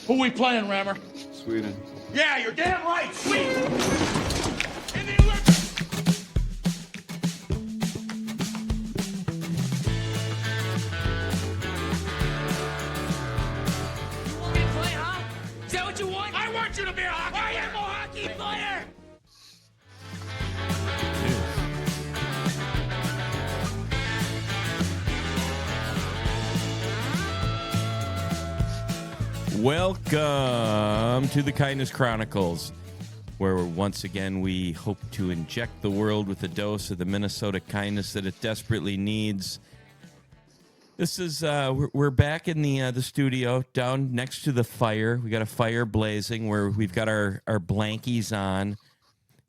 Who we playing, Rammer? Sweden. Yeah, you're damn right, Sweden! In the You want me to play, huh? Is that what you want? I want you to be a hockey I player! am a hockey player! Welcome to the Kindness Chronicles, where once again we hope to inject the world with a dose of the Minnesota kindness that it desperately needs. This is we're back in the studio down next to the fire. We got a fire blazing where we've got our blankies on.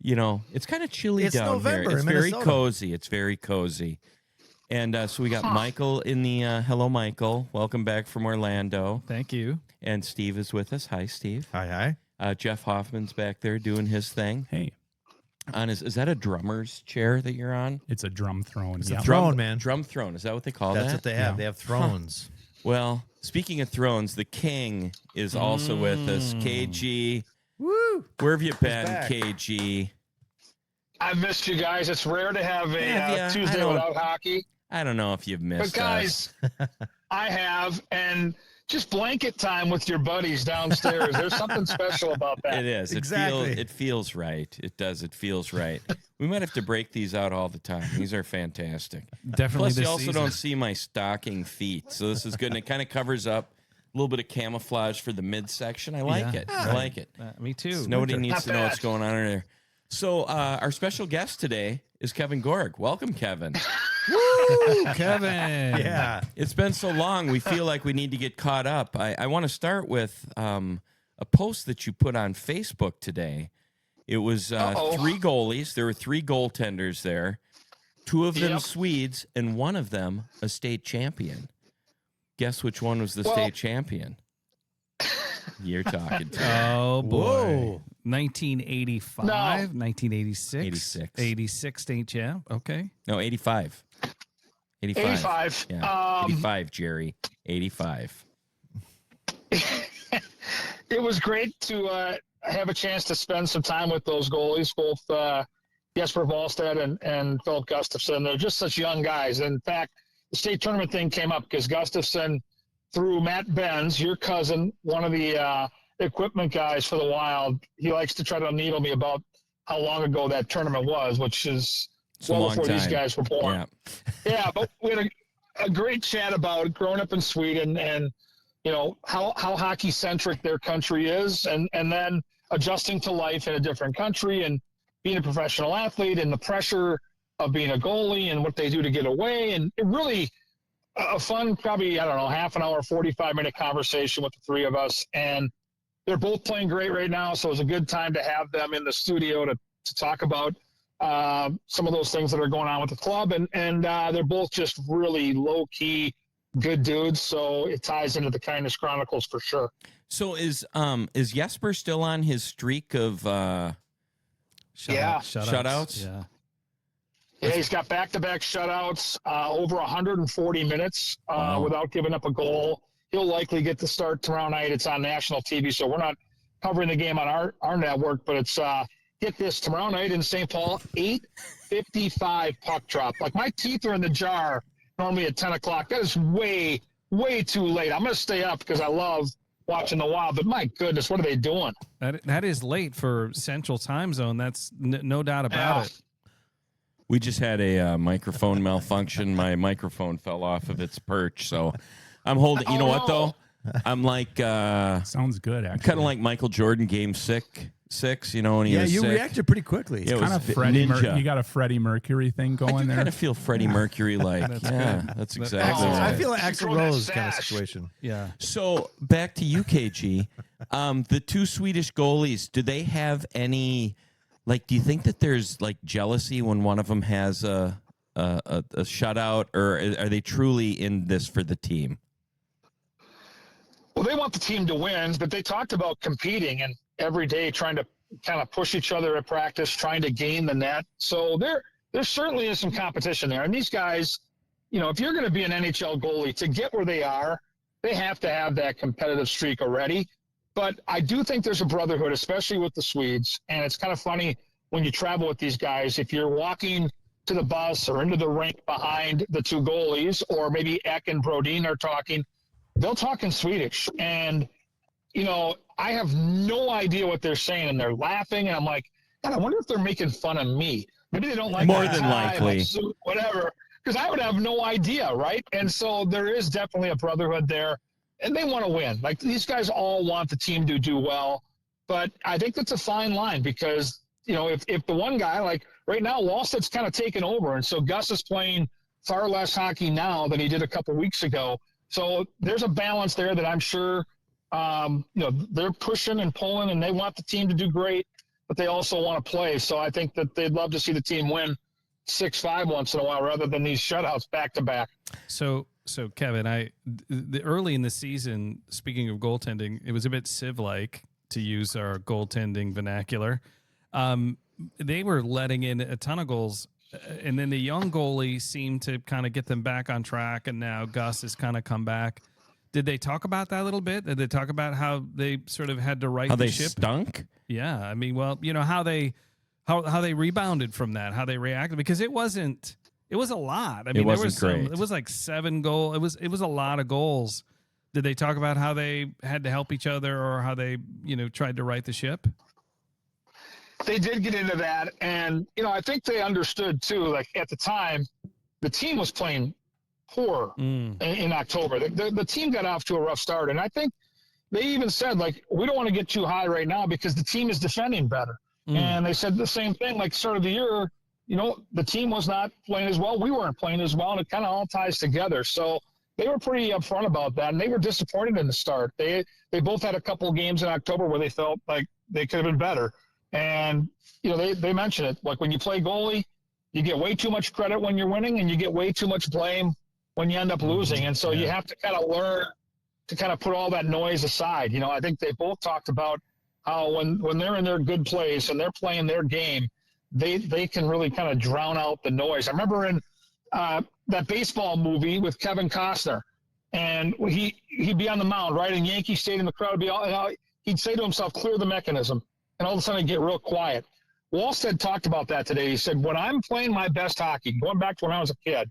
You know, it's kind of chilly It's down November here. It's in very Minnesota. cozy. It's very cozy. And so we got Michael in the hello, Michael. Welcome back from Orlando. Thank you. And Steve is with us. Hi, Steve. Hi. Jeff Hoffman's back there doing his thing. Hey, Is that a drummer's chair that you're on? it's a drum throne. It's Yeah. a throne, man. Drum throne. Is that what they call That's that? what they have. Yeah. They have thrones. Well, speaking of thrones, the king is also with us. KG. Woo! Where have you been, back. KG? I've missed you guys. It's rare to have a Have ya? I Tuesday don't- without hockey. I don't know if you've missed But guys, I have, and just blanket time with your buddies downstairs. There's something special about that. It is. Exactly. It feels right. It does. It feels right. We might have to break these out all the time. These are fantastic. Definitely Plus, you this also season. don't see my stocking feet, so this is good. And it kind of covers up a little bit of camouflage for the midsection. I like Yeah. it. I like it. Me too. Nobody Winter. needs Not to know bad. what's going on in there. So our special guest today is Kevin Gorg. Welcome, Kevin. Woo, Kevin. Yeah. It's been so long. We feel like we need to get caught up. I want to start with a post that you put on Facebook today. It was 3 goalies. There were 3 goaltenders there. 2 of them Yep. Swedes, and 1 of them a state champion. Guess which one was the state champion? You're talking to Oh, boy. Whoa. 1985, No. 1986. 86. 86 state champ. Okay. no 85. 85. 85. Yeah, 85, Jerry. 85. It was great to have a chance to spend some time with those goalies, both Jesper Wallstedt and Philip Gustafsson. They're just such young guys. In fact, the state tournament thing came up because Gustafsson through Matt Benz, your cousin, one of the equipment guys for the Wild. He likes to try to needle me about how long ago that tournament was, which is It's a well long before these time. guys were born. Yeah. Yeah, but we had a great chat about growing up in Sweden and, you know, how hockey centric their country is and then adjusting to life in a different country and being a professional athlete and the pressure of being a goalie and what they do to get away. And it really a fun, probably, I don't know, half an hour, 45-minute conversation with the 3 of us. And they're both playing great right now. So it was a good time to have them in the studio to talk about some of those things that are going on with the club. And they're both just really low-key, good dudes. So it ties into the Kindness Chronicles for sure. So is Jesper still on his streak of Yeah. Shutouts? Yeah. Yeah, he's got back-to-back shutouts, over 140 minutes Wow. without giving up a goal. He'll likely get the start tomorrow night. It's on national TV, so we're not covering the game on our network, but it's get this tomorrow night in St. Paul, 8:55 puck drop. Like my teeth are in the jar normally at 10 o'clock. That is way, way too late. I'm going to stay up because I love watching the Wild, but my goodness, what are they doing? That is late for Central Time Zone. That's no doubt about Yeah. it. We just had a microphone malfunction. My microphone fell off of its perch, so I'm holding. You know what though? I'm like Sounds good, actually. kind of like Michael Jordan, Game 6. You know, when he Yeah, was you sick. reacted pretty quickly. Yeah, it kind was of vi- Freddie ninja. You got a Freddie Mercury thing I going do there. kind of feel Freddie Mercury like. That's Yeah, good. that's That- exactly Oh, right. I feel like Just Axl throw that Rose kind of sash. situation. Yeah. So back to you, KG. The 2 Swedish goalies, do they have any? Like, do you think that there's like jealousy when one of them has a shutout, or are they truly in this for the team? Well, they want the team to win, but they talked about competing and every day trying to kind of push each other at practice, trying to gain the net. So there certainly is some competition there. And these guys, you know, if you're going to be an NHL goalie, to get where they are, they have to have that competitive streak already. But I do think there's a brotherhood, especially with the Swedes. And it's kind of funny when you travel with these guys, if you're walking to the bus or into the rink behind the two goalies, or maybe Ek and Brodin are talking, they'll talk in Swedish. And, you know, I have no idea what they're saying, and they're laughing. And I'm like, God, I wonder if they're making fun of me. Maybe they don't like More my than tie, likely. my suit, whatever, because I would have no idea, right? And so there is definitely a brotherhood there, and they want to win. Like, these guys all want the team to do well, but I think that's a fine line because, you know, if the one guy, like right now, Wallsted's kind of taken over, and so Gus is playing far less hockey now than he did a couple weeks ago. So there's a balance there that I'm sure, you know, they're pushing and pulling, and they want the team to do great, but they also want to play. So I think that they'd love to see the team win 6-5 once in a while rather than these shutouts back to back. So Kevin, the early in the season, speaking of goaltending, it was a bit sieve-like, to use our goaltending vernacular. They were letting in a ton of goals, and then the young goalie seemed to kind of get them back on track, and now Gus has kind of come back. Did they talk about that a little bit? Did they talk about how they sort of had to right How the they ship? stunk? Yeah, I mean, well, you know, how they rebounded from that, how they reacted, because it was a lot. I mean, there was great. it was like 7 goals. It was a lot of goals. Did they talk about how they had to help each other, or how they, you know, tried to right the ship? They did get into that, and, you know, I think they understood too, like at the time, the team was playing poor in October. The team got off to a rough start, and I think they even said, like, we don't want to get too high right now because the team is defending better. And they said the same thing, like, start of the year, you know, the team was not playing as well. We weren't playing as well, and it kind of all ties together. So they were pretty upfront about that, and they were disappointed in the start. They both had a couple of games in October where they felt like they could have been better. And, you know, they mentioned it. Like, when you play goalie, you get way too much credit when you're winning, and you get way too much blame when you end up losing. And so you have to kind of learn to kind of put all that noise aside. You know, I think they both talked about how when they're in their good place and they're playing their game, they can really kind of drown out the noise. I remember in that baseball movie with Kevin Costner, and he'd be on the mound, right, in Yankee Stadium, the crowd would be all, he'd say to himself, clear the mechanism, and all of a sudden it'd get real quiet. Wallstead talked about that today. He said, when I'm playing my best hockey, going back to when I was a kid,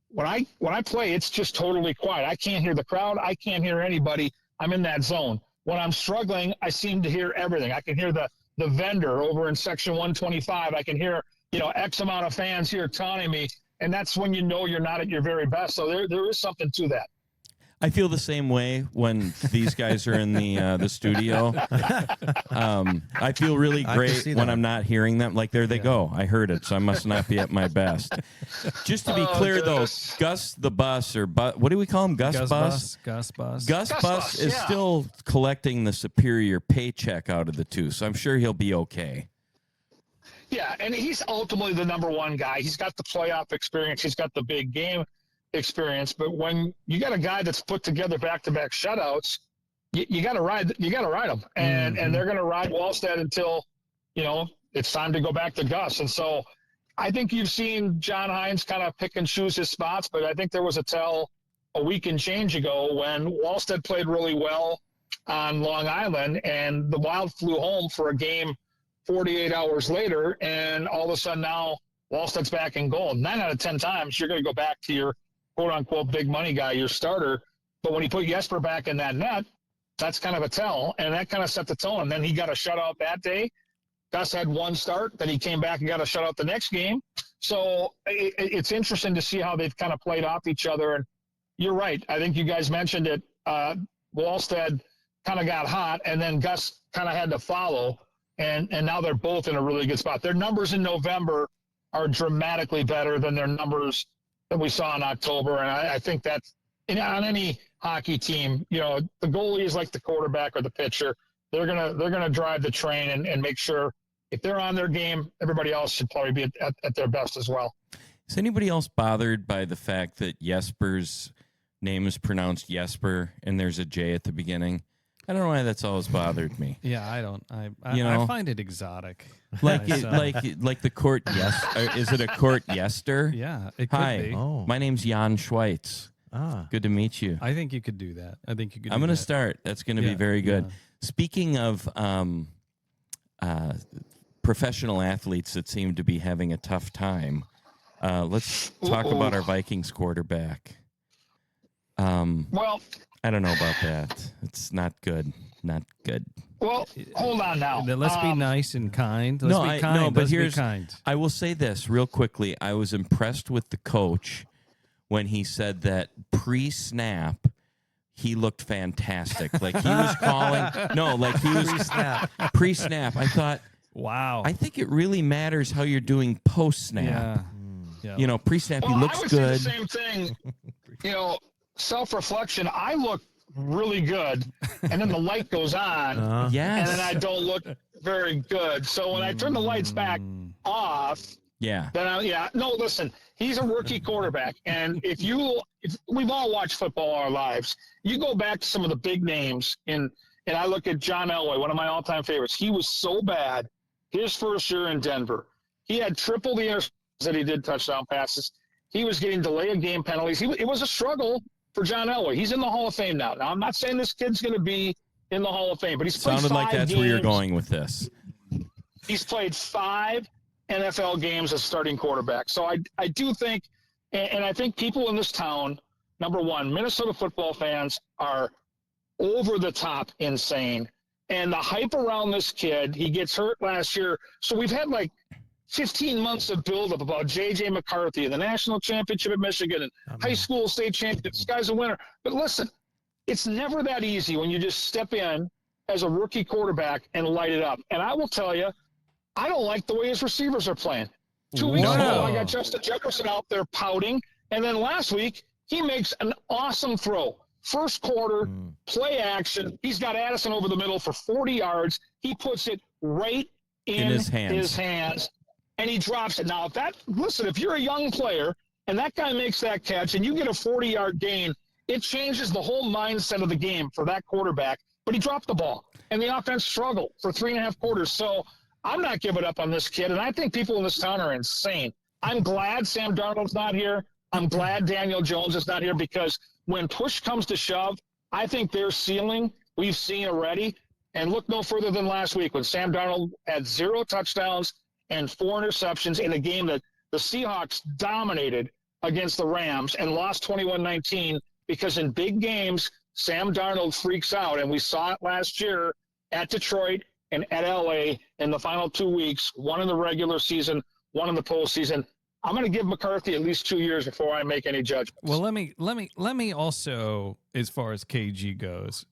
when I play, it's just totally quiet. I can't hear the crowd. I can't hear anybody. I'm in that zone. When I'm struggling, I seem to hear everything. I can hear the vendor over in section 125. I can hear, you know, X amount of fans here taunting me, and that's when you know you're not at your very best. So there is something to that. I feel the same way when these guys are in the studio. I feel really I can great see when that. I'm not hearing them. Like, there they go. I heard it, so I must not be at my best. Just to be clear, goodness. though, Gus the Bus, or what do we call him? Gus Bus? Gus Bus. Gus Gus Bus Bus, is yeah. still collecting the superior paycheck out of the two, so I'm sure he'll be okay. Yeah, and he's ultimately the number one guy. He's got the playoff experience. He's got the big game experience. But when you got a guy that's put together back-to-back shutouts, you got to ride. You got to ride them, and they're going to ride Wallstead until, you know, it's time to go back to Gus. And so, I think you've seen John Hines kind of pick and choose his spots. But I think there was a tell a week and change ago when Wallstead played really well on Long Island, and the Wild flew home for a game 48 hours later, and all of a sudden now Wallsted's back in goal. 9 out of 10 times you're going to go back to your quote-unquote big money guy, your starter. But when he put Jesper back in that net, that's kind of a tell, and that kind of set the tone. And then he got a shutout that day. Gus had one start, then he came back and got a shutout the next game. So it's interesting to see how they've kind of played off each other. And you're right. I think you guys mentioned it. Wallstead kind of got hot, and then Gus kind of had to follow. And now they're both in a really good spot. Their numbers in November are dramatically better than their numbers that we saw in October. And I think that's on any hockey team, you know, the goalie is like the quarterback or the pitcher. They're gonna drive the train and make sure if they're on their game, everybody else should probably be at their best as well. Is anybody else bothered by the fact that Jesper's name is pronounced Jesper and there's a J at the beginning? I don't know why that's always bothered me. Yeah, I don't. You know? I find it exotic. Like myself. like the court. Yes, is it a court Yester? Yeah, it could Hi, be. Oh. my name's Jan Schweitz. Good to meet you. I think you could do that. I think you could. I'm going to start. That's going to be very good. Yeah. Speaking of professional athletes that seem to be having a tough time, let's talk about our Vikings quarterback. Well, I don't know about that. It's not good. Not good. well, hold on now. Let's be nice and kind. Let's be kind. No, but Let's be here's. kind. I will say this real quickly. I was impressed with the coach when he said that pre-snap he looked fantastic. Like he was calling. No, like he was pre-snap. I thought, Wow. I think it really matters how you're doing post-snap. Yeah. You know, pre-snap Well, he looks I would good. say the same thing. Self-reflection. I look really good, and then the light goes on, Yes. and then I don't look very good. So when I turn the lights back off, Yeah. listen, he's a rookie quarterback. And if we've all watched football our lives, you go back to some of the big names and I look at John Elway, one of my all-time favorites. He was so bad his first year in Denver. He had triple the interceptions that he did touchdown passes. He was getting delay of game penalties. It was a struggle for John Elway. He's in the Hall of Fame now. Now, I'm not saying this kid's going to be in the Hall of Fame, but he's played Sounded like 5 that's where you're games. going with this. He's played 5 NFL games as starting quarterback. So I do think, and I think people in this town, number one, Minnesota football fans are over the top insane. And the hype around this kid, he gets hurt last year. So we've had like 15 months of buildup about J.J. McCarthy and the national championship at Michigan and high school state championship. This guy's a winner. But listen, it's never that easy when you just step in as a rookie quarterback and light it up. And I will tell you, I don't like the way his receivers are playing. 2 weeks ago, I got Justin Jefferson out there pouting. And then last week, he makes an awesome throw. First quarter, play action. He's got Addison over the middle for 40 yards. He puts it right in his hands. And he drops it. Now, if you're a young player and that guy makes that catch and you get a 40-yard gain, it changes the whole mindset of the game for that quarterback. But he dropped the ball, and the offense struggled for 3.5 quarters. So I'm not giving up on this kid, and I think people in this town are insane. I'm glad Sam Darnold's not here. I'm glad Daniel Jones is not here because when push comes to shove, I think their ceiling we've seen already. And look no further than last week when Sam Darnold had 0 touchdowns and 4 interceptions in a game that the Seahawks dominated against the Rams and lost 21-19 because in big games, Sam Darnold freaks out. And we saw it last year at Detroit and at LA in the final 2 weeks, one in the regular season, one in the postseason. I'm going to give McCarthy at least 2 years before I make any judgments. Well, let me also, as far as KG goes,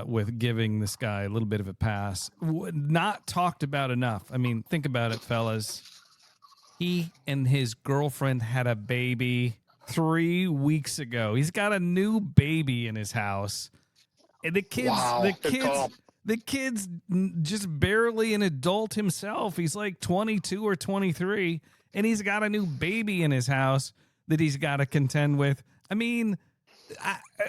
with giving this guy a little bit of a pass, not talked about enough. I mean, think about it, fellas. He and his girlfriend had a baby 3 weeks ago. He's got a new baby in his house, and the kid's just barely an adult himself. He's like 22 or 23. And he's got a new baby in his house that he's got to contend with. I mean,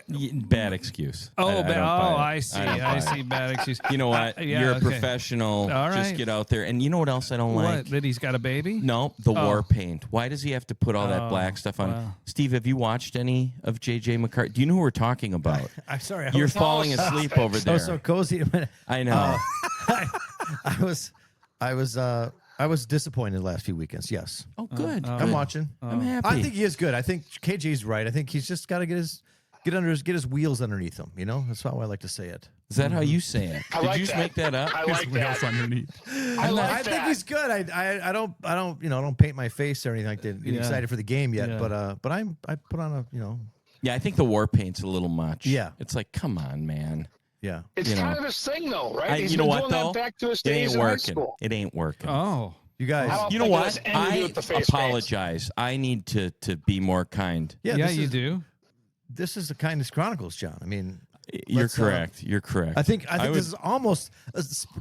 Bad excuse. I see. Bad excuse. You know what? You're a professional. All right. Just get out there. And you know what else I don't like? What? That he's got a baby? No, the war paint. Why does he have to put all that black stuff on? wow. Steve, have you watched any of J.J. McCarthy? Do you know who we're talking about? I'm sorry. You're falling asleep over I there. was so cozy. I know. I was disappointed the last few weekends. Yes. Oh, good. I'm watching. I'm happy. I think he is good. I think KJ's right. I think he's just got to get his wheels underneath him. You know, that's how I like to say it. Is that how you say it? I Did like you just that. make that up? I like Wheels that. underneath. I think he's good. I don't paint my face or anything like that. Get excited for the game yet, Yeah. but I put on a Yeah, I think the war paint's a little much. Yeah. It's like, come on, man. yeah. It's kind of his thing, though, right? He's you know been what, doing though? that back to his It days ain't in high working. school. It ain't working. Oh. You guys. I don't You know think it what? has anything to do I with the face paint. apologize. I need to be more kind. Yeah, this you is, do. This is the Kindness Chronicles, John. I mean, You're let's, correct. You're correct. I think would- this is almost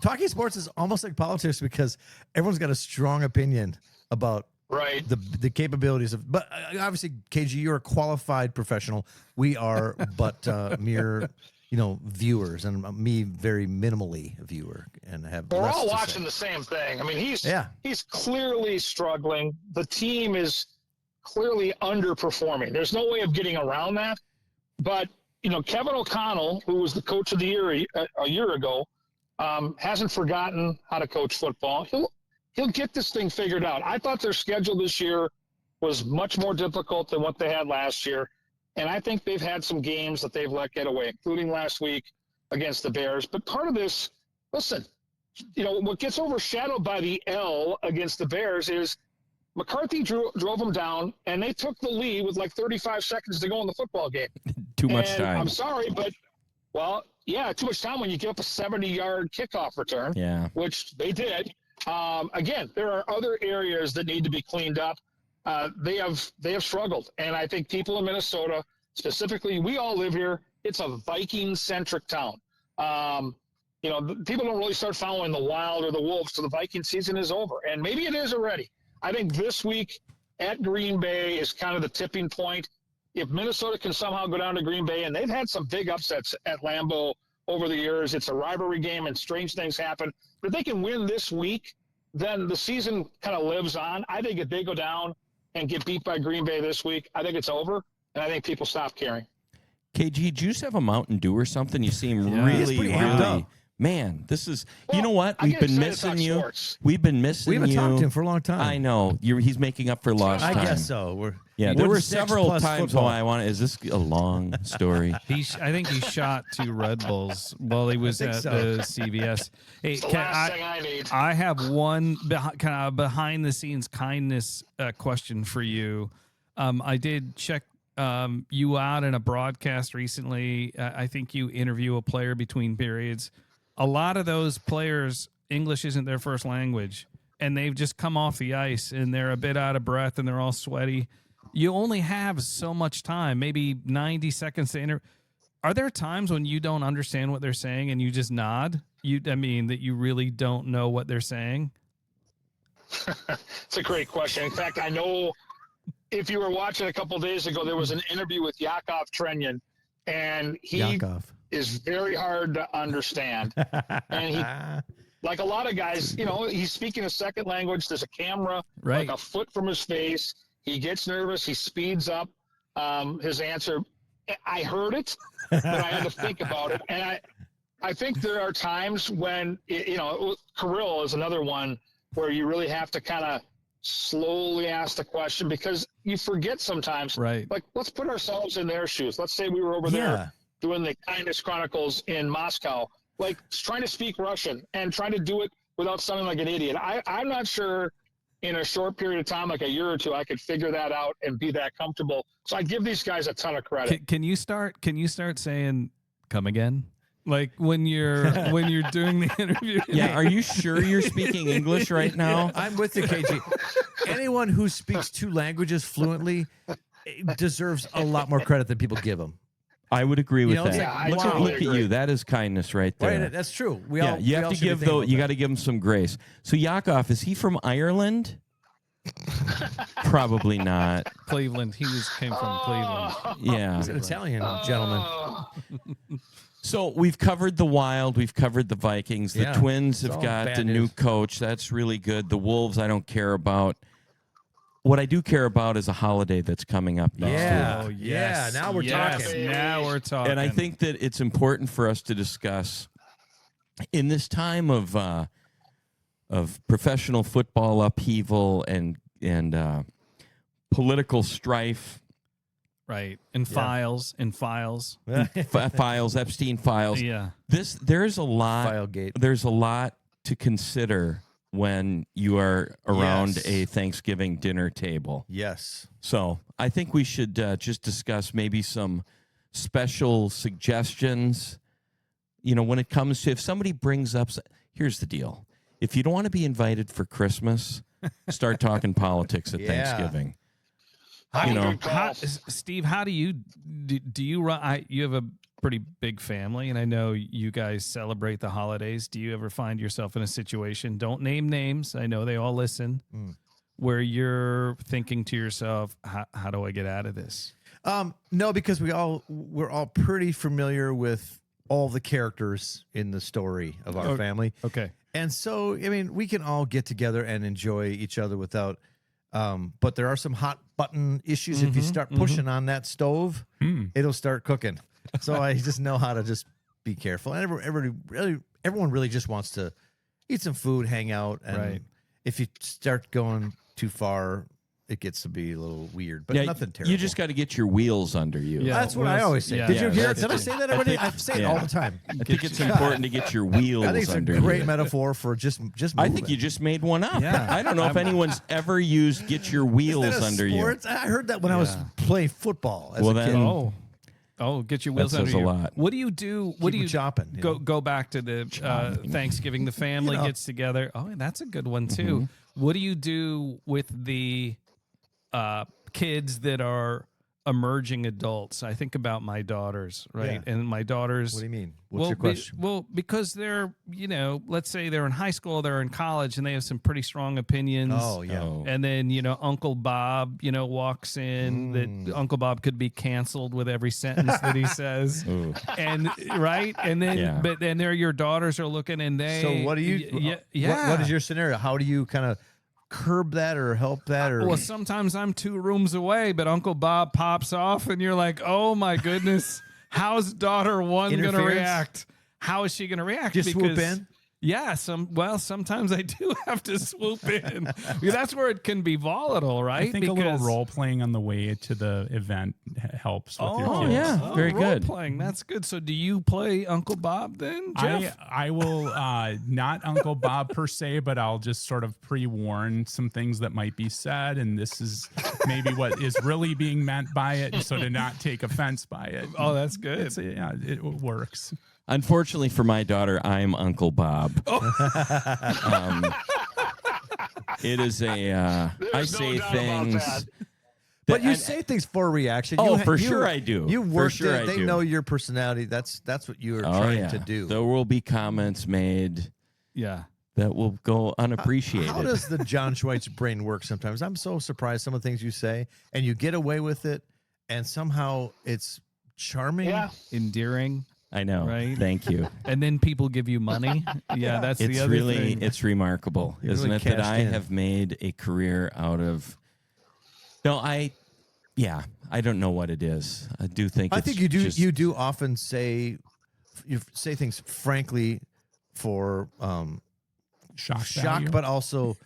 talking sports is almost like politics because everyone's got a strong opinion about Right. the capabilities of. But obviously, KG, you're a qualified professional. We are but mere viewers, and me very minimally a viewer, and have. We're less all to watching say. the same thing. I mean, he's Yeah. clearly struggling. The team is clearly underperforming. There's no way of getting around that. But, Kevin O'Connell, who was the coach of the year a year ago, hasn't forgotten how to coach football. He'll get this thing figured out. I thought their schedule this year was much more difficult than what they had last year. And I think they've had some games that they've let get away, including last week against the Bears. But part of this, listen, what gets overshadowed by the L against the Bears is McCarthy drove them down, and they took the lead with like 35 seconds to go in the football game. Too much time. I'm sorry, but, too much time when you give up a 70-yard kickoff return, which they did. Again, there are other areas that need to be cleaned up. They have struggled, and I think people in Minnesota, specifically, we all live here. It's a Viking-centric town. People don't really start following the Wild or the Wolves till the Viking season is over, and maybe it is already. I think this week at Green Bay is kind of the tipping point. If Minnesota can somehow go down to Green Bay, and they've had some big upsets at Lambeau over the years, it's a rivalry game and strange things happen. But if they can win this week, then the season kind of lives on. I think if they go down and get beat by Green Bay this week, I think it's over, and I think people stop caring. KG, do you just have a Mountain Dew or something? You seem He's really, pretty amped really... up. Man, this is, Well, you know what? I We've get been excited to missing talk you. sports. We've been missing We haven't you. talked to him for a long time. I know. He's making up for lost I time. guess so. There were 1-6 several plus times football. when I wanted, is this a long story? I think he shot 2 Red Bulls while he was at so. the CVS. Hey, It's the last thing I need. I have one kind of behind the scenes kindness question for you. I did check you out in a broadcast recently. I think you interview a player between periods. A lot of those players, English isn't their first language, and they've just come off the ice and they're a bit out of breath and they're all sweaty. You only have so much time, maybe 90 seconds to interview. Are there times when you don't understand what they're saying and you just nod? That you really don't know what they're saying? It's a great question. In fact, I know if you were watching a couple of days ago, there was an interview with Yakov Trenyan, and he is very hard to understand. And he, like a lot of guys, he's speaking a second language. There's a camera like a foot from his face. He gets nervous. He speeds up his answer. I heard it, but I had to think about it. And I think there are times when, Kirill is another one where you really have to kind of slowly ask the question because you forget sometimes. Right. Like, let's put ourselves in their shoes. Let's say we were over there doing the Kindness Chronicles in Moscow, like trying to speak Russian and trying to do it without sounding like an idiot. I'm not sure in a short period of time, like a year or two, I could figure that out and be that comfortable. So I give these guys a ton of credit. Can you start saying "come again"? Like when you're doing the interview. Yeah, are you sure you're speaking English right now? I'm with you, KG. Anyone who speaks 2 languages fluently deserves a lot more credit than people give them. I would agree with it's that. like, wow. Look at you. That is kindness right there. Right, that's true. You have to give you got to give him some grace. So Yakov, is he from Ireland? Probably not. Cleveland. He came from Cleveland. Yeah. He's an Italian gentleman. So we've covered the Wild, we've covered the Vikings. The Twins have got a new coach. That's really good. The Wolves, I don't care about. What I do care about is a holiday that's coming up next week. Oh, yes. Now we're talking. Now we're talking. And I think that it's important for us to discuss in this time of professional football upheaval and political strife. Right. And files. Files, Epstein files. Yeah. There's a lot. Filegate. There's a lot to consider when you are around a Thanksgiving dinner table. Yes. So I think we should just discuss maybe some special suggestions. When it comes to if somebody brings up, here's the deal. If you don't want to be invited for Christmas, start talking politics at Thanksgiving. Steve, how do you run? You have a pretty big family, and I know you guys celebrate the holidays. Do you ever find yourself in a situation? Don't name names. I know they all listen. Where you're thinking to yourself, how do I get out of this? No, because we're all pretty familiar with all the characters in the story of our family. Okay. And so, we can all get together and enjoy each other without But there are some hot button issues. If you start pushing on that stove, it'll start cooking. So I just know how to just be careful. And everyone really just wants to eat some food, hang out. And if you start going too far, it gets to be a little weird, but nothing terrible. You just got to get your wheels under you. Yeah. That's what I always say. Yeah. Did you hear it? that's Did I it. say that already? I say it all the time. I think it's important to get your wheels I think it's a under great you. metaphor for just I moving. think you just made one up. Yeah. I don't know if anyone's ever used "get your wheels Isn't that a under sport? I heard that when I was playing football as Well, a kid. then- Oh, get your wheels That under says a you. lot. What do you do? What Keep do you 'em chopping, you know? Go back to the Thanksgiving. The family gets together. Oh, that's a good one too. What do you do with the kids that are emerging adults? I think about my daughters, right? Yeah. And my daughters. What do you mean? What's your question? Because they're, let's say they're in high school, they're in college, and they have some pretty strong opinions. Oh, yeah. And then, Uncle Bob, walks in. That Uncle Bob could be canceled with every sentence that he says. Ooh. And right, and then, but then there your daughters are looking, and they. So what do you? What is your scenario? How do you kind of curb that or help that? Or Well, sometimes I'm 2 rooms away, but Uncle Bob pops off, and you're like, "Oh my goodness, how's daughter 1 going to Interference? react? How is she going to react?" Just swoop in? Yeah, sometimes I do have to swoop in. That's where it can be volatile, right? I think a little role playing on the way to the event helps with your kids. yeah. Very good. Playing, that's good. So, do you play Uncle Bob then, Jeff? I will not Uncle Bob per se, but I'll just sort of pre-warn some things that might be said, and this is maybe what is really being meant by it, so to not take offense by it. Oh, that's good. It works. Unfortunately for my daughter, I'm Uncle Bob. It is I There's no say doubt about things. that. But you say things for a reaction. Oh, You- for you- sure I do. You For worked sure it. I They do. know your personality. That's what you are Oh, trying yeah. to do. There will be comments made Yeah. that will go unappreciated. How does the John Schweitz brain work sometimes? I'm so surprised some of the things you say, and you get away with it, and somehow it's charming. Yeah. Endearing. I know. Right? Thank you. And then people give you money. Yeah, that's It's the other really thing. it's remarkable, You isn't really it, that cashed I in. have made a career out of. No, I don't know what it is. I do think. I it's think you do. just- You do often say things frankly for Shock shock, value. but also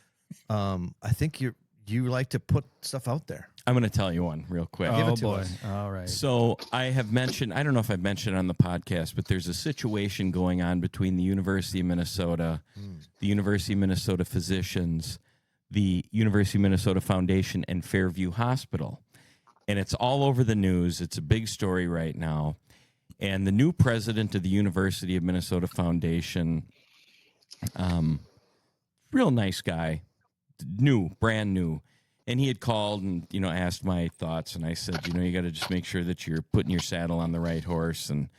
I think you like to put stuff out there. I'm going to tell you one real quick. Give Oh it to boy! us. All right. So I have mentioned, I don't know if I've mentioned on the podcast, but there's a situation going on between the University of Minnesota, the University of Minnesota physicians, the University of Minnesota Foundation, and Fairview Hospital. And it's all over the news. It's a big story right now. And the new president of the University of Minnesota Foundation, real nice guy, brand new. And he had called and, asked my thoughts. And I said, you got to just make sure that you're putting your saddle on the right horse. And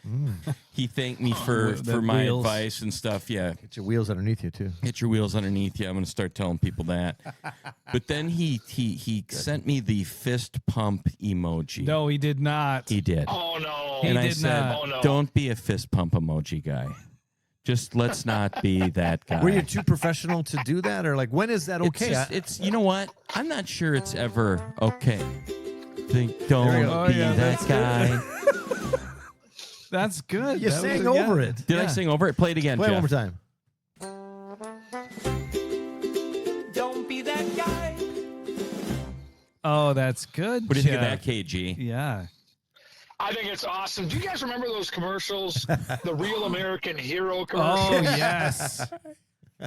he thanked me for The my wheels. advice and stuff. Yeah. Get your wheels underneath you too. Get your wheels underneath you. I'm going to start telling people that. But then he sent me the fist pump emoji. No, he did not. He did. Oh no. He and I did said, not. Oh, no. don't be a fist pump emoji guy. Just let's not be that guy. Were you too professional to do that, or like when is that okay? It's you know what? I'm not sure it's ever okay. There Don't we go. be Oh, yeah, that that's guy. That's good. You That sang was- over yeah. it. Did I sing over it? Play it again, Play it Jeff. one more time. Don't be that guy. Oh, that's good. What do you think of Jeff. that, KG? Yeah. I think it's awesome. Do you guys remember those commercials? The Real American Hero Oh commercials? yes.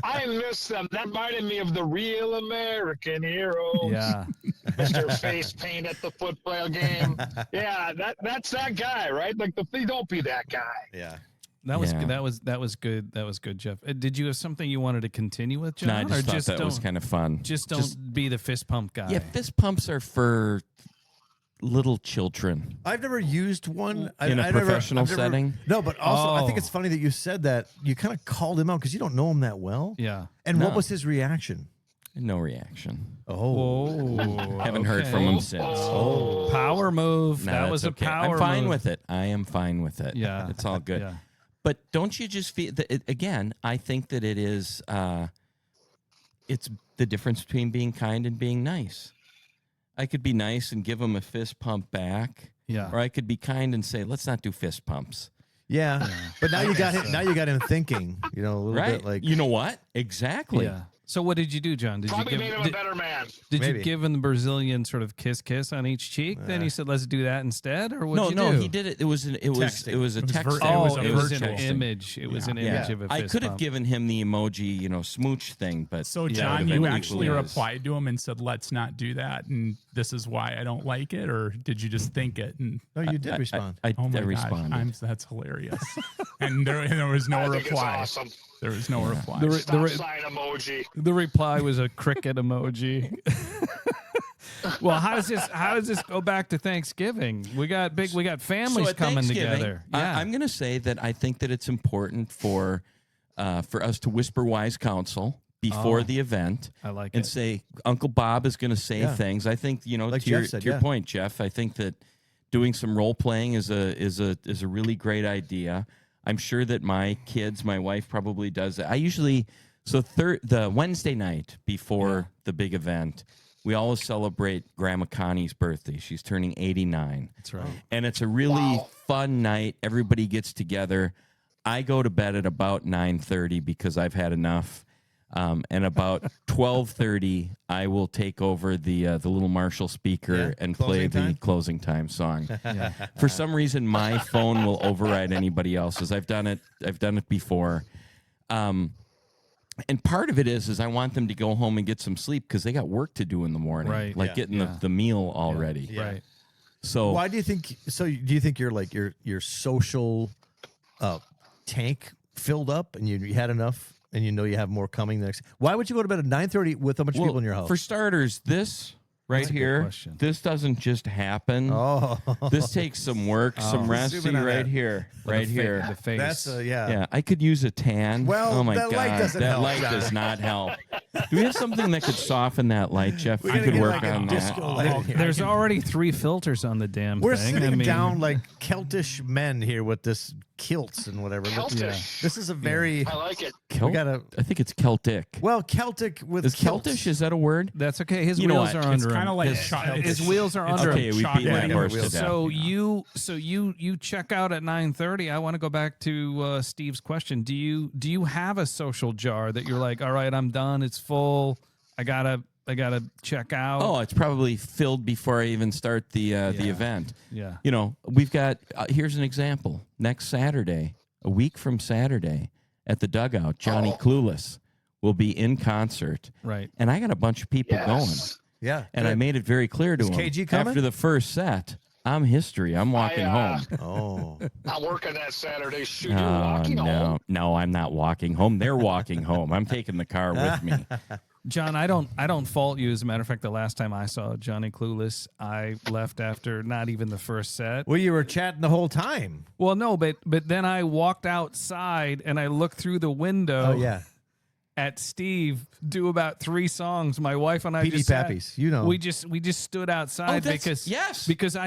I miss them. That reminded me of the Real American Hero. Yeah. Mr. Face Paint at the football game. Yeah, that's that guy, right? Like don't be that guy. Yeah. That was Yeah. good. That was good. That was good, Jeff. Did you have something you wanted to continue with, John? No, I just or thought that was don't- kind of fun. Just don't be the fist pump guy. Yeah, fist pumps are for little children. I've never used one In a I've never- professional I've never- setting? No, but also I think Oh. it's funny that you said that. You kind of called him out because you don't know him that well. Yeah. And No. what was his reaction? No reaction. Oh, Whoa. Haven't heard from him since. Oh, power move. No, that that's was a okay. power I'm fine move. with it. I am fine with it. Yeah. It's all good. Yeah. But don't you just feel that again? I think that it is. it's the difference between being kind and being nice. I could be nice and give him a fist pump back. Yeah. Or I could be kind and say, let's not do fist pumps. Yeah. But now you got him. Now you got him thinking. You know, a little Right? bit like You know what? Exactly. Yeah. So what did you do, John? Did Probably you made him a better man. Did you Maybe. give him the Brazilian sort of kiss on each cheek? Then he said, "Let's do that instead," or what? No, you no, do? he did it. It was a Texting. text. Oh, was a it was an virtual. image. It was an Yeah. image of a fist I could have pump. given him the emoji, smooch thing, but So, yeah, John, it you would've been actually equally as- replied to him and said, let's not do that. And this is why I don't like it. Or did you just think it? And no, you did respond. I oh my gosh, responded. that's hilarious. And there was no I think it's reply. awesome. There was no reply. Stop sign emoji. The reply was a cricket emoji. Well, how does this go back to Thanksgiving? We got families at coming Thanksgiving, together. Yeah. I'm going to say that I think that it's important for us to whisper wise counsel before the event. I like and it. say Uncle Bob is going to say Yeah. things. I think Like to your, Jeff said, to your yeah. point, Jeff. I think that doing some role playing is a really great idea. I'm sure that my wife probably does that. I usually the Wednesday night before the big event, we always celebrate Grandma Connie's birthday. She's turning 89. That's right. And it's a really fun night. Everybody gets together. I go to bed at about 9:30 because I've had enough. And about 12:30, I will take over the little Marshall speaker and play closing time? the closing time song. For some reason, my phone will override anybody else's. I've done it before. And part of it is I want them to go home and get some sleep because they got work to do in the morning, Right. like Yeah. getting the meal already. Right. So Why do you think? So do you think you're like your social tank filled up and you had enough and you know you have more coming the next? Why would you go to bed at 9:30 with a bunch of people in your house? For starters, this right That's a good here, question. this doesn't just happen. oh, This takes some work, some rest. Zoom See in on right that. here, right here. The face. that's yeah. Yeah, I could use a tan. Well, oh my that god, light doesn't that help, light John. does not help. Do we have something that could soften that light, Jeff? We I gotta could get work like a on that. disco light in here. There's already 3 filters on the damn We're thing. sitting I mean, down like Celtish men here with this kilts and whatever. Celtish. This is a very I like it. Celt- gotta- I think it's Celtic. well Celtic with Is kilts. Celtish? Is that a word? That's okay. His You know wheels what? are It's under kind him. of like His wheels are under Okay, him. we beat Yeah, my horse to wheels. death. So you check out at 9:30. I want to go back to Steve's question. Do you have a social jar that you're like, all right, I'm done. It's full. I gotta check out. Oh, it's probably filled before I even start the event. Yeah. We've got. Here's an example. Next Saturday, a week from Saturday, at the Dugout, Johnny Clueless will be in concert, Right. and I got a bunch of people going. Yeah, And I made it very clear to Is him KG coming? after the first set, I'm history. I'm walking home. Oh, I'm working that Saturday. Shoot, you're walking no, home. no, I'm not walking home. They're walking home. I'm taking the car with me. John, I don't fault you. As a matter of fact, the last time I saw Johnny Clueless, I left after not even the first set. well, you were chatting the whole time. Well, no, but then I walked outside and I looked through the window. Oh yeah, At Steve do about 3 songs. My wife and I Petey just sat- Pappies, you know. we just stood outside that's- because yes. because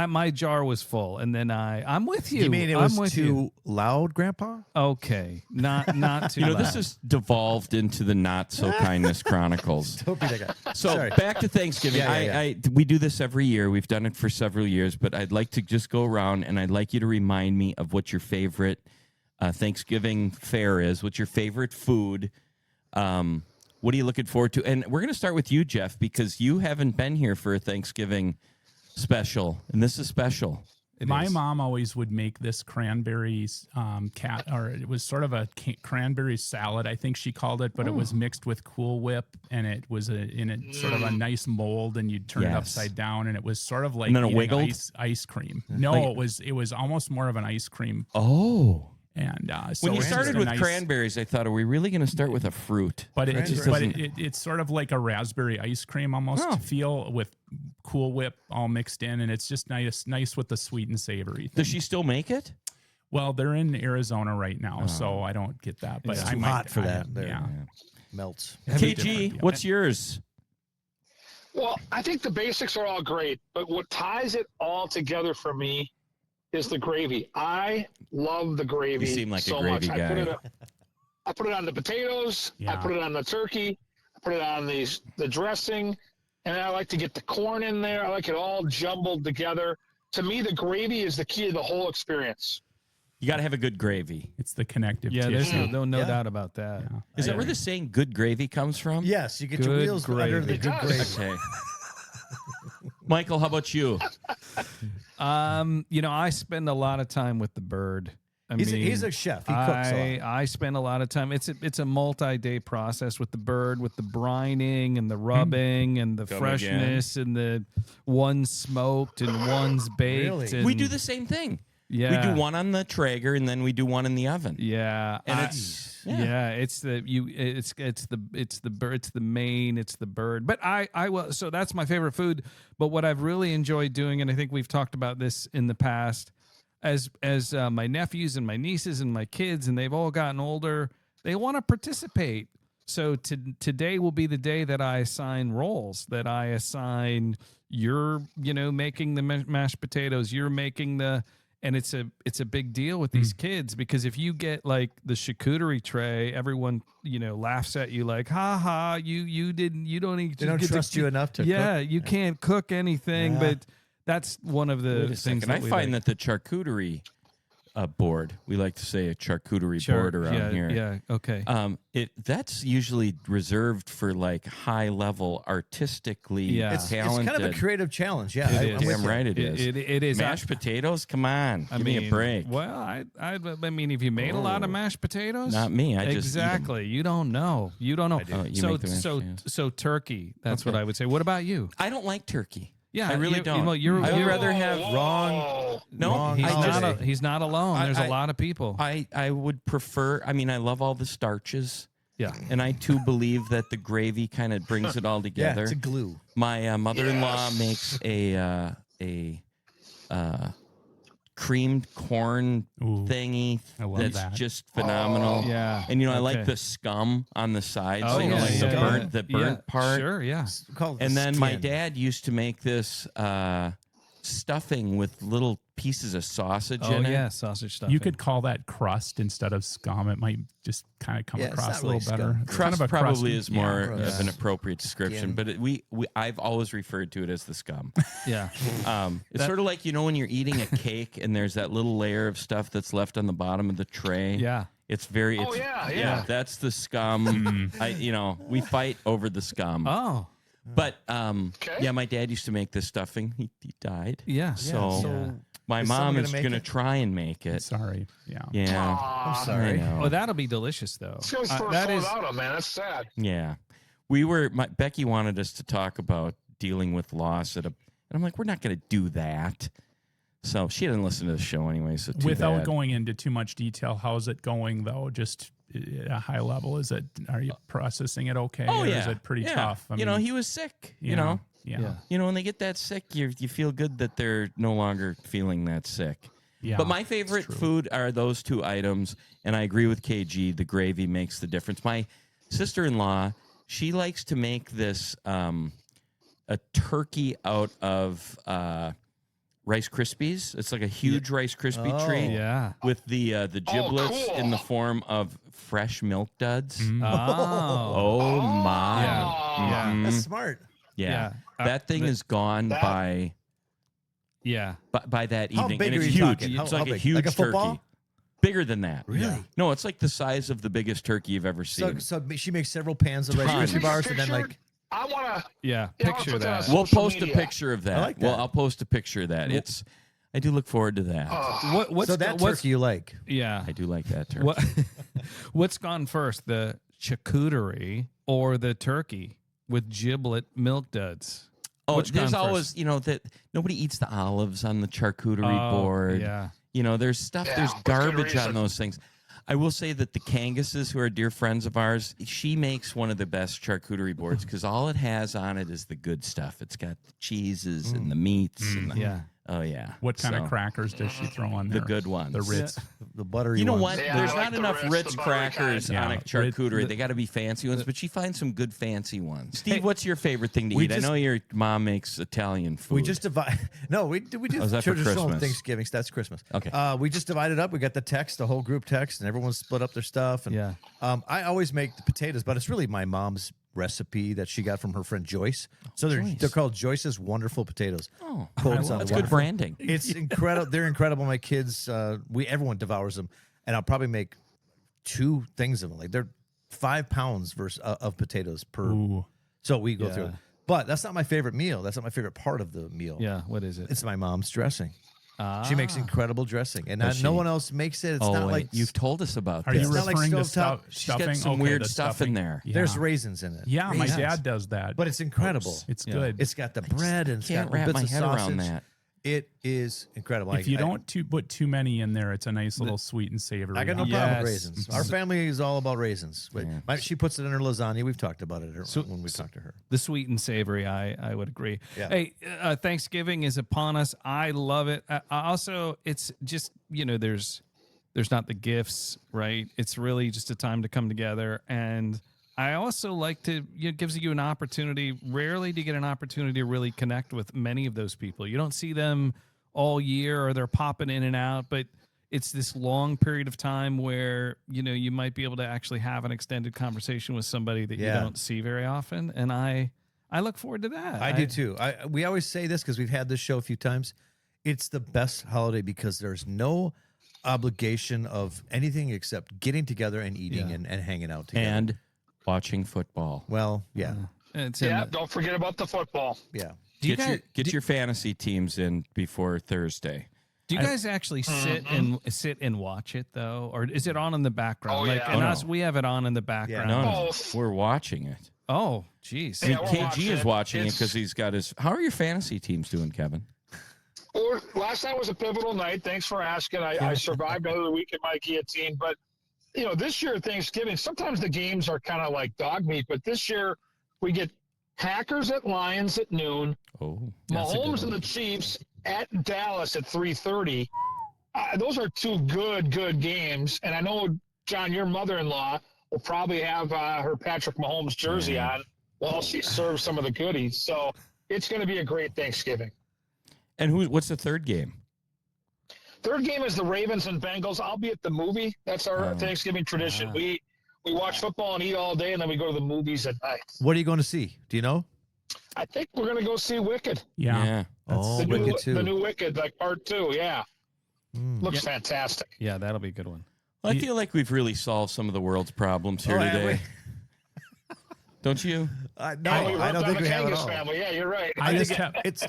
my jar was full and then I'm with you. You mean it I'm was with too you. loud, Grandpa? Okay, not too. You know, this loud. has devolved into the Not So Kindness Chronicles. Don't be that guy. So Sorry. back to Thanksgiving. Yeah. We do this every year. We've done it for several years, but I'd like to just go around and I'd like you to remind me of what your favorite Thanksgiving fare is. What's your favorite food? What are you looking forward to? And we're going to start with you, Jeff, because you haven't been here for a Thanksgiving special, and this is special. My mom always would make this cranberries or it was sort of a cranberry salad, I think she called it, but it was mixed with Cool Whip, and it was in a sort of a nice mold, and you'd turn it Yes. upside down, and it was sort of like And then it eating wiggled? ice cream. No, Like- it was almost more of an ice cream. Oh. And so When you it's just started a with nice- cranberries, I thought, are we really going to start with a fruit? But it Cranberry. just it's sort of like a raspberry ice cream almost Oh. feel with Cool Whip all mixed in, and it's just nice with the sweet and savory thing. Does she still make it? Well, they're in Arizona right now, so I don't get that. But It's I too might, hot for that there. Yeah. Melts. KG, what's yours? Well, I think the basics are all great, but what ties it all together for me is the gravy. I love the gravy. You seem like a so gravy much. guy. I put it on the potatoes. I Yeah. put it on the turkey. I put it on the dressing, and I like to get the corn in there. I like it all jumbled together. To me, the gravy is the key to the whole experience. You got to have a good gravy. It's the connective Yeah, tissue. there's no Yeah. doubt about that. Yeah. Is that where the saying "good gravy" comes from? Yes, you get your Good wheels under the gravy. good gravy. Okay. Michael, how about you? I spend a lot of time with the bird. He's a chef. He cooks a lot. I spend a lot of time. It's a multi-day process with the bird, with the brining and the rubbing and the Come freshness and the one's smoked and one's baked. Really? And, We do the same thing. Yeah. We do one on the Traeger and then we do one in the oven. Yeah, And it's the main, it's the bird. But I will. So that's my favorite food. But what I've really enjoyed doing, and I think we've talked about this in the past, as my nephews and my nieces and my kids, and they've all gotten older, they want to participate. So today will be the day that I assign roles. That I assign you're making the mashed potatoes, you're making the. And it's a big deal with these kids, because if you get like the charcuterie tray, everyone laughs at you like, ha ha, you don't even They don't trust you enough to cook. you can't cook anything. Yeah. But that's one of the Wait a things second. that I we find like. that the charcuterie board, we like to say a charcuterie board around here. Yeah, okay. That's usually reserved for like high level, artistically Yeah. It's talented. kind of a creative challenge. Yeah, It is. I'm with Damn you. right it is. It is. Mashed potatoes? Come on. I Give mean, me a break. Well, I mean, have you made a lot of mashed potatoes? Not me. I just eat 'em. exactly. You don't know. You don't know. Oh, you so make the mashed potatoes. so turkey. That's what Okay. I would say. What about you? I don't like turkey. Yeah, I really don't. I would rather have Wrong. No, Wrong He's I not. just- He's not alone. There's I- a lot of people. I would prefer. I mean, I love all the starches, yeah. and I too believe that the gravy kind of brings it all Yeah, together. it's a glue. My mother-in-law makes a creamed corn Ooh, thingy I love that's that. just phenomenal. Yeah. And I like Okay. the scum on the side, Oh so yeah, like yeah, the yeah. burnt part. Sure. Yeah. It's called And the then my skin. dad used to make this stuffing with little pieces of sausage Oh in it. yeah. Sausage stuff. You could call that crust instead of scum. It might just kind of come Yeah, it's across not a little really better. scum. It's Crust kind of a probably crusty- is more yeah. of an appropriate description, Skin. but I've always referred to it as the scum. Yeah. It's sort of like when you're eating a cake and there's that little layer of stuff that's left on the bottom of the tray. Yeah. It's very. Oh, It's, yeah. That's the scum. We fight over the scum. Oh. But yeah, my dad used to make this stuffing. He died. Yeah. So, so my is mom someone is gonna make going to it? try and make it. Sorry. Yeah. Yeah. I'm I sorry. know. Well, that'll be delicious though. This guy's first that sold is. out, man. That's sad. Yeah. Becky wanted us to talk about dealing with loss and I'm like, we're not going to do that. So she didn't listen to the show anyway. So too Without bad. going into too much detail, how's it going though? Just at a high level, are you processing it okay? Oh or yeah. is it pretty Yeah. tough? I mean, he was sick. yeah. When they get that sick, you feel good that they're no longer feeling that sick. Yeah, But my favorite true. food are those two items, and I agree with KG. The gravy makes the difference. My sister-in-law, she likes to make this a turkey out of Rice Krispies. It's like a huge Rice Krispie Oh. treat Yeah. with the giblets cool. in the form of fresh milk duds. Mm-hmm. Oh. Oh my! Yeah. Mhm. That's smart. Yeah, Yeah. that thing is gone by Yeah. that How evening, big and are it's you huge. talking? It's How like a big? huge Like a football? turkey, bigger than that. Really? No, it's like the size of the biggest turkey you've ever seen. So she makes several pans of Rice Tons. Krispie bars, and then Picture- like I want to. Yeah. Yeah, I'll Picture put that. that. We'll social post a media. picture of that. I like Well, that. I'll post a picture of that. I do look forward to that. What's so that what's turkey you like. yeah. I do like that turkey. What what's gone first, the charcuterie or the turkey with giblet milk duds? Oh, Which there's gone always, that nobody eats the olives on the charcuterie Oh, board. yeah. There's stuff, Yeah, there's with good garbage on reason. those things. I will say that the Kangases, who are dear friends of ours, she makes one of the best charcuterie boards because all it has on it is the good stuff. It's got the cheeses and the meats. And the, Yeah. Oh, yeah. What kind So, of crackers does she throw on The there? good ones. The Ritz. The buttery. You know ones. what? Yeah, There's I like not the enough Ritz, Ritz the buttery crackers kind. on a Yeah, charcuterie. They got to be fancy ones, but she finds some good fancy ones. Steve, what's your favorite thing to we eat? I just- know your mom makes Italian food. We just divide. No, we do Oh, is that for traditional Christmas? Thanksgiving. That's Christmas. Okay. We just divided up. We got the text, the whole group text, and everyone split up their stuff. And, Yeah. I always make the potatoes, but it's really my mom's recipe that she got from her friend Joyce. So they're called Joyce's Wonderful Potatoes. Oh, Quotes on that's the good wonderful. branding. It's incredible. They're incredible. My kids, everyone devours them, and I'll probably make 2 things of them. Like they're 5 pounds of potatoes per. Ooh. So we go through it. But that's not my favorite meal. That's not my favorite part of the meal. Yeah, what is it? It's my mom's dressing. She makes incredible dressing, and Does no she? one else makes it. It's Oh, not wait, like you've told us about Are this. you It's not like referring to stovetop. She's got stuffing? some Okay, weird the stuff in stuffing. there. Yeah. there's raisins in it. Yeah, my Raisins. dad does that. But it's incredible. It's Yeah. good. It's got the bread and it's Can't got wrap bits my of head sausage. around that. It is incredible. if you don't put too many in there, it's a nice little sweet and savory. I got no on problem Yes. with raisins. Our family is all about raisins. Yeah. She puts it in her lasagna. We've talked about it when we talked to her. The sweet and savory, I would agree. Yeah. Hey, Thanksgiving is upon us. I love it. Also, it's just, there's not the gifts, right? It's really just a time to come together. And I also like to, it gives you an opportunity. Rarely do you get an opportunity to really connect with many of those people. You don't see them all year or they're popping in and out, but it's this long period of time where, you might be able to actually have an extended conversation with somebody that you don't see very often. And I look forward to that. I do too. We always say this because we've had this show a few times. It's the best holiday because there's no obligation of anything except getting together and eating and hanging out together. And watching football. Well, yeah. It's Don't forget about the football. Yeah. Get your fantasy teams in before Thursday. Do you guys actually sit and watch it though, or is it on in the background? Oh, like, yeah. and Oh, us, no. we have it on in the background. No, Both. we're watching it. Oh, jeez. I mean, Yeah, we're KG watching is it. watching it It's- because he's got his. How are your fantasy teams doing, Kevin? Or last night was a pivotal night. Thanks for asking. I survived another week in my guillotine, but this year Thanksgiving, sometimes the games are kind of like dog meat, but this year we get Packers at Lions at noon, Oh, Mahomes and the Chiefs at Dallas at 3:30. Those are 2 good games, and I know, John, your mother-in-law will probably have her Patrick Mahomes jersey on while she serves some of the goodies. So it's going to be a great Thanksgiving. and what's the third game? Third game is the Ravens and Bengals. I'll be at the movie. That's our Thanksgiving tradition. We watch football and eat all day, and then we go to the movies at night. What are you going to see? Do you know? I think we're going to go see Wicked. Yeah. Oh, The Wicked too. new Wicked, like part 2. Yeah. Looks fantastic. Yeah, that'll be a good one. Well, I feel like we've really solved some of the world's problems here Oh, have today. Don't you? No, We I worked don't on think the we have it Kangas all. family. Yeah, you're right. I just kept. It's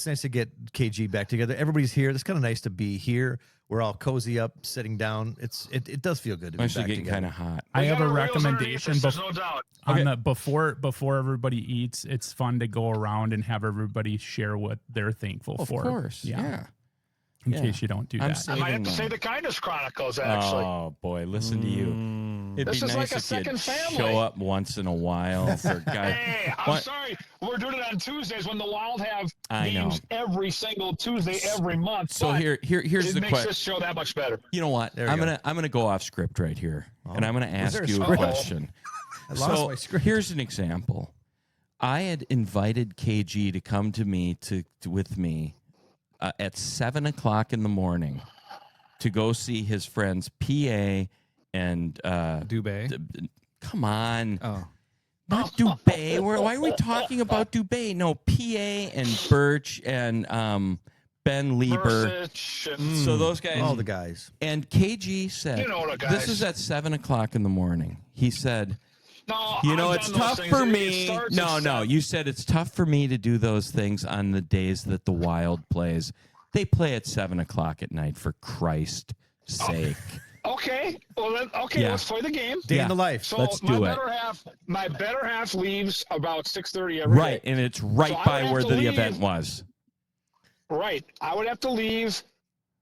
nice to get KG back together. Everybody's here. It's kind of nice to be here. We're all cozy up, sitting down. It does feel good to I'm be actually back getting together. kind of hot. I have a Got our wheels underneath recommendation us, there's no doubt. on the before everybody eats. It's fun to go around and have everybody share what they're thankful Of for. course. Yeah. In Yeah. case you don't do I'm that. saying- I might have to say the Kindness Chronicles, actually. Oh boy, listen to you. It'd This be is nice like a if second you'd family. show up once in a while for guys. Hey, I'm What? sorry. We're doing it on Tuesdays when the Wild have I know. games every single Tuesday, every month. So but here's it the makes question. this show that much better. You know what? There we go. I'm gonna go off script right here, and I'm gonna ask there a you a script? question. I lost So my script. here's an example. I had invited KG to come to me with me at 7:00 in the morning to go see his friends PA and Dubé. come on. Oh, Not Dubé. Why are we talking about Dubé? No, PA and Birch and Ben Lieber. Versus, and So those guys. All the guys. And KG said, You know the guys. this is at 7:00 in the morning. He said, No, you know, I've it's done those tough things. for It me. starts No, at no. 7. You said it's tough for me to do those things on the days that the Wild plays. They play at 7:00 at night, for Christ's sake. Okay. Well, then, Yeah. let's play the game. Day Yeah. in the life. So Let's my do it. better half leaves about 6:30 every Right, day. and it's right So I by would where have to the leave. event was. Right. I would have to leave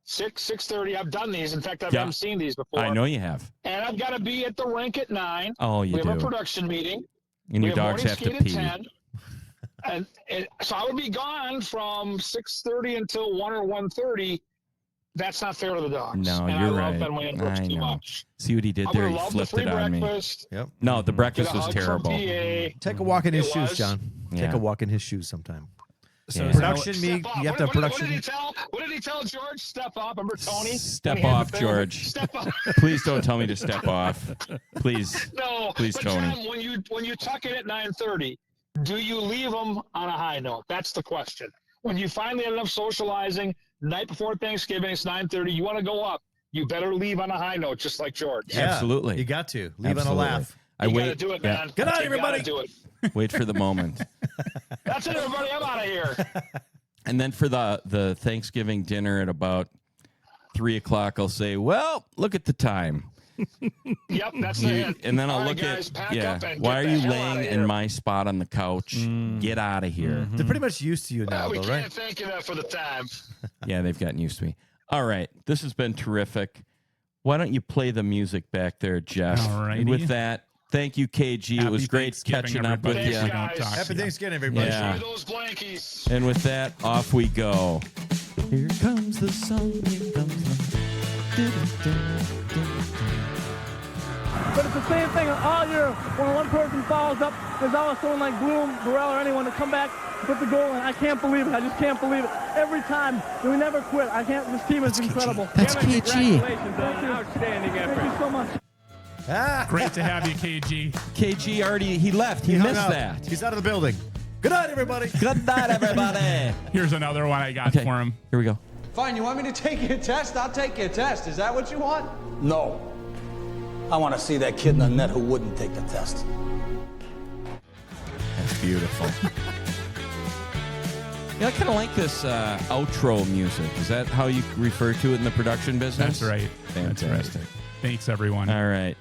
6:30. I've done these. In fact, I've Yeah. haven't seen these before. I know you have. And I've got to be at the rink at 9. Oh, you we have a do. production meeting. And We your have dogs morning have to skate at pee. 10. And so I would be gone from 6:30 until 1 or 1:30. That's not fair to the dogs. No, and you're I love right. Ben Williams Brooks I too know. much. See what he did I there? would He love the flipped free it on me. breakfast. Yep. No, the Get breakfast a was hug from terrible. PA. Take a walk in his It shoes, was. John. Take Yeah. a walk in his shoes sometime. so Yeah. is that Production what- me. Step up. You have to have What did production. he tell George? Step up. Remember Tony? Step When he had off, the- George. Step up. Please don't tell me to step off. Please. No, So, Please, but Tony. John, when you tuck in at 9:30, do you leave them on a high note? That's the question. When you finally end up socializing, night before Thanksgiving, it's 9:30. You want to go up. You better leave on a high note, just like George. Yeah, Absolutely. You got to leave on a Absolutely. laugh. I You gotta wait. do it, yeah. man. Good night, You gotta everybody. Do it. Wait for the moment. That's it, everybody. I'm out of here. And then for the Thanksgiving dinner at about 3 o'clock, I'll say, well, look at the time. Yep, that's it. And then I'll All right, look guys, at, pack yeah, up and why get are the you hell laying outta in here. my spot on the couch? Get out of here. They're pretty much used to you now, We though, can't right? thank you enough for the time. Yeah, they've gotten used to me. All right. This has been terrific. Why don't you play the music back there, Jeff? All righty. And with that, thank you, KG. It was Happy great Thanksgiving, catching up with everybody. you. We don't Guys. talk to Happy you. Thanksgiving, everybody. Yeah. Enjoy those blankies. And with that, off we go. Here comes the sun. Here comes the... But it's the same thing all year. When one person fouls up, there's always someone like Bloom, Burrell, or anyone to come back and put the goal in. I can't believe it. I just can't believe it. Every time, we never quit. I can't. This team is incredible. That's KG. Congratulations on an outstanding effort. Thank you so much. Ah, Great to have you, KG. KG already, he left. He hung missed up. that. He's out of the building. Good night, everybody. Good night, everybody. Here's another one I got Okay, for him. here we go. Fine, you want me to take your test? I'll take your test. Is that what you want? No. I want to see that kid in the net who wouldn't take the test. That's beautiful. Yeah, I kind of like this outro music. Is that how you refer to it in the production business? That's right. Fantastic. That's right. Thanks, everyone. All right.